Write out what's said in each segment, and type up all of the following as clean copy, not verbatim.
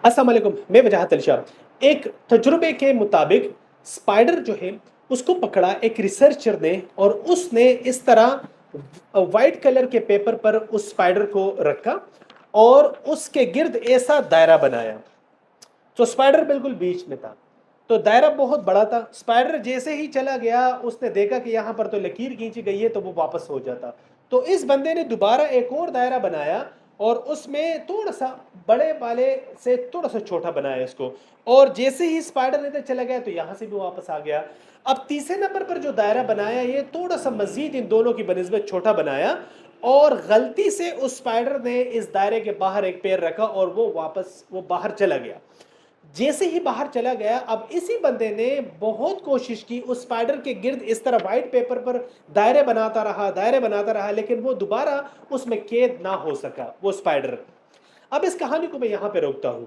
السلام علیکم، میں وجاہت الشاہ۔ ایک تجربے کے مطابق اسپائڈر جو ہے اس کو پکڑا ایک ریسرچر نے، اور اس نے اس طرح وائٹ کلر کے پیپر پر اس اسپائڈر کو رکھا اور اس کے گرد ایسا دائرہ بنایا۔ تو اسپائڈر بالکل بیچ میں تھا، تو دائرہ بہت بڑا تھا۔ اسپائڈر جیسے ہی چلا گیا اس نے دیکھا کہ یہاں پر تو لکیر کھینچی گئی ہے، تو وہ واپس ہو جاتا۔ تو اس بندے نے دوبارہ ایک اور دائرہ بنایا اور اس میں تھوڑا سا بڑے والے سے تھوڑا سا چھوٹا بنایا اس کو، اور جیسے ہی اسپائڈر ادھر چلا گیا تو یہاں سے بھی واپس آ گیا۔ اب تیسرے نمبر پر جو دائرہ بنایا یہ تھوڑا سا مزید ان دونوں کی بنسبت چھوٹا بنایا، اور غلطی سے اس اسپائڈر نے اس دائرے کے باہر ایک پیر رکھا اور وہ باہر چلا گیا۔ جیسے ہی باہر چلا گیا، اب اسی بندے نے بہت کوشش کی اس اسپائڈر کے گرد اس طرح وائٹ پیپر پر دائرے بناتا رہا، لیکن وہ دوبارہ اس میں قید نہ ہو سکا وہ اسپائڈر۔ اب اس کہانی کو میں یہاں پہ روکتا ہوں۔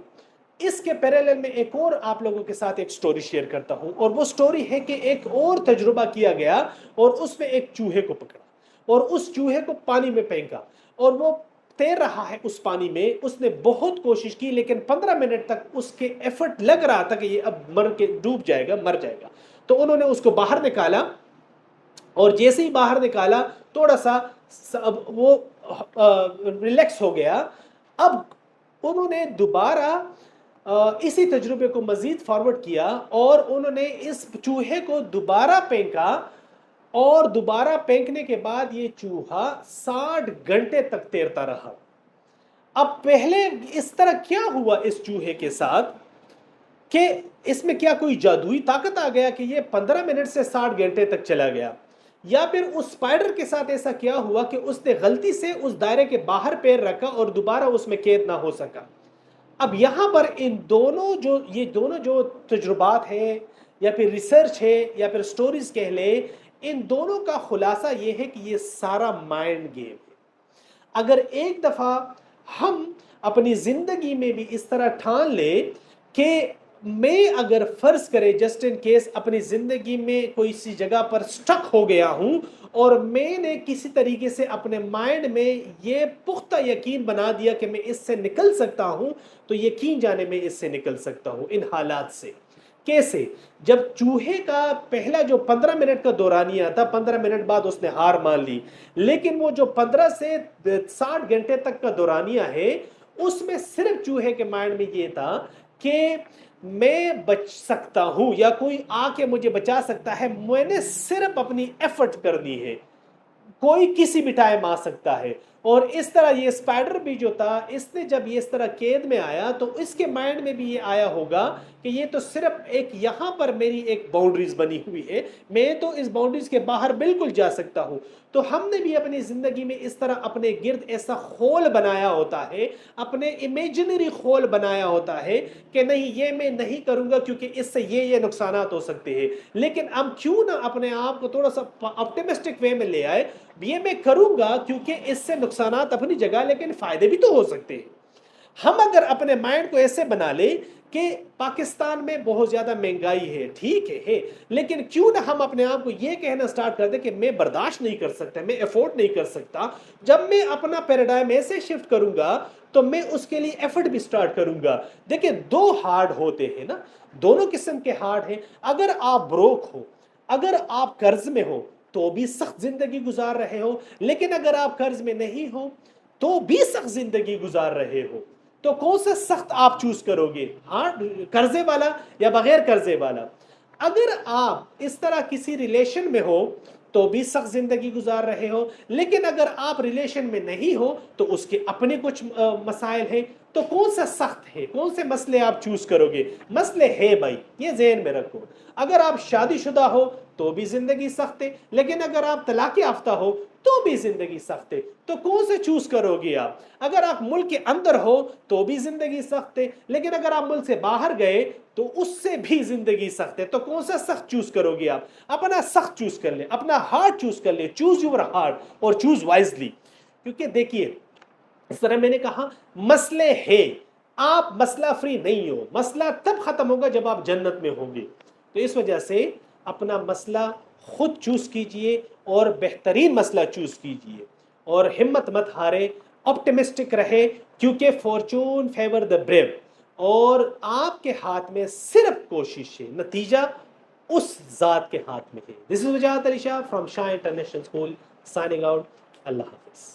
اس کے پیرالل میں ایک اور آپ لوگوں کے ساتھ ایک سٹوری شیئر کرتا ہوں، اور وہ سٹوری ہے کہ ایک اور تجربہ کیا گیا اور اس میں ایک چوہے کو پکڑا اور اس چوہے کو پانی میں پھینکا، اور وہ تیر رہا ہے اس پانی میں۔ اس نے بہت کوشش کی لیکن 15 منٹ تک اس کے ایفرٹ لگ رہا تھا کہ یہ اب ڈوب جائے گا، مر جائے گا۔ تو انہوں نے اس کو باہر نکالا، اور جیسے ہی باہر نکالا تھوڑا سا وہ ریلیکس ہو گیا۔ اب انہوں نے دوبارہ اسی تجربے کو مزید فارورڈ کیا، اور انہوں نے اس چوہے کو دوبارہ پھینکا، اور دوبارہ پھینکنے کے بعد یہ چوہا 60 گھنٹے تک تیرتا رہا۔ اب پہلے اس طرح کیا ہوا اس چوہے کے ساتھ کہ اس میں کیا کوئی جادوئی طاقت آ گیا کہ یہ 15 منٹ سے 60 گھنٹے تک چلا گیا، یا پھر اس اسپائڈر کے ساتھ ایسا کیا ہوا کہ اس نے غلطی سے اس دائرے کے باہر پیر رکھا اور دوبارہ اس میں قید نہ ہو سکا۔ اب یہاں پر یہ دونوں جو تجربات ہیں یا پھر ریسرچ ہے یا پھر سٹوریز کہہ لیں، ان دونوں کا خلاصہ یہ ہے کہ یہ سارا مائنڈ گیم ہے۔ اگر ایک دفعہ ہم اپنی زندگی میں بھی اس طرح ٹھان لیں کہ میں اگر فرض کرے جسٹ ان کیس اپنی زندگی میں کوئی سی جگہ پر سٹک ہو گیا ہوں، اور میں نے کسی طریقے سے اپنے مائنڈ میں یہ پختہ یقین بنا دیا کہ میں اس سے نکل سکتا ہوں، تو یقین جانے میں اس سے نکل سکتا ہوں ان حالات سے۔ کیسے؟ جب چوہے کا پہلا جو 15 منٹ کا دورانیہ تھا، 15 منٹ بعد اس نے ہار مان لی، لیکن وہ جو 15 سے 60 گھنٹے تک کا دورانیہ ہے، اس میں صرف چوہے کے مائنڈ میں یہ تھا کہ میں بچ سکتا ہوں یا کوئی آ کے مجھے بچا سکتا ہے، میں نے صرف اپنی ایفرٹ کرنی ہے، کوئی کسی بھی ٹائم آ سکتا ہے۔ اور اس طرح یہ اسپائڈر بھی جو تھا، اس نے جب یہ اس طرح قید میں آیا تو اس کے مائنڈ میں بھی یہ آیا ہوگا کہ یہ تو صرف ایک یہاں پر میری ایک باؤنڈریز بنی ہوئی ہے، میں تو اس باؤنڈریز کے باہر بالکل جا سکتا ہوں۔ تو ہم نے بھی اپنی زندگی میں اس طرح اپنے گرد ایسا خول بنایا ہوتا ہے، اپنے امیجنری خول بنایا ہوتا ہے کہ نہیں، یہ میں نہیں کروں گا کیونکہ اس سے یہ نقصانات ہو سکتے ہیں۔ لیکن ہم کیوں نہ اپنے آپ کو تھوڑا سا آپٹیمسٹک وے میں لے آئے، یہ میں کروں گا کیونکہ اس سے نقصانات اپنی جگہ لیکن فائدے بھی تو ہو سکتے ہیں۔ ہم اگر اپنے مائنڈ کو ایسے بنا لیں کہ پاکستان میں بہت زیادہ مہنگائی ہے، ٹھیک ہے، لیکن کیوں نہ ہم اپنے آپ کو یہ کہنا سٹارٹ کر دیں کہ میں برداشت نہیں کر سکتا، میں افورڈ نہیں کر سکتا۔ جب میں اپنا پیراڈائم ایسے شفٹ کروں گا تو میں اس کے لیے ایفرٹ بھی سٹارٹ کروں گا۔ دیکھیں، دو ہارڈ ہوتے ہیں نا، دونوں قسم کے ہارڈ ہیں۔ اگر آپ بروک ہو، اگر آپ قرض میں ہو تو بھی سخت زندگی گزار رہے ہو، لیکن اگر آپ قرض میں نہیں ہو تو بھی سخت زندگی گزار رہے ہو، تو کون سا سخت آپ چوز کرو گے؟ قرضے والا یا بغیر قرضے والا؟ اگر آپ اس طرح کسی ریلیشن میں ہو تو بھی سخت زندگی گزار رہے ہو، لیکن اگر آپ ریلیشن میں نہیں ہو تو اس کے اپنے کچھ مسائل ہیں، تو کون سا سخت ہے؟ کون سے مسئلے آپ چوز کرو گے؟ مسئلے ہے بھائی، یہ ذہن میں رکھو۔ اگر آپ شادی شدہ ہو تو بھی زندگی سخت ہے، لیکن اگر آپ طلاق یافتہ ہو تو بھی زندگی سخت ہے، تو کون سے چوز کرو گے آپ؟ اگر آپ ملک کے اندر ہو تو بھی زندگی سخت ہے، لیکن اگر آپ ملک سے باہر گئے تو اس سے بھی زندگی سخت ہے، تو کون سا سخت چوز کرو گے آپ؟ اپنا سخت چوز کر لیں، اپنا ہارڈ چوز کر لیں، چوز یور ہارڈ اور چوز وائزلی۔ کیونکہ دیکھیے، اس طرح میں نے کہا، مسئلے ہے، آپ مسئلہ فری نہیں ہو۔ مسئلہ تب ختم ہوگا جب آپ جنت میں ہوں گے۔ تو اس وجہ سے اپنا مسئلہ خود چوز کیجئے اور بہترین مسئلہ چوز کیجئے، اور ہمت مت ہارے، آپٹیمسٹک رہے، کیونکہ فارچون فیور دا بریو۔ اور آپ کے ہاتھ میں صرف کوشش ہے، نتیجہ اس ذات کے ہاتھ میں ہے۔ This is Wajahat Ali Shah from Shah international school, signing out. اللہ حافظ۔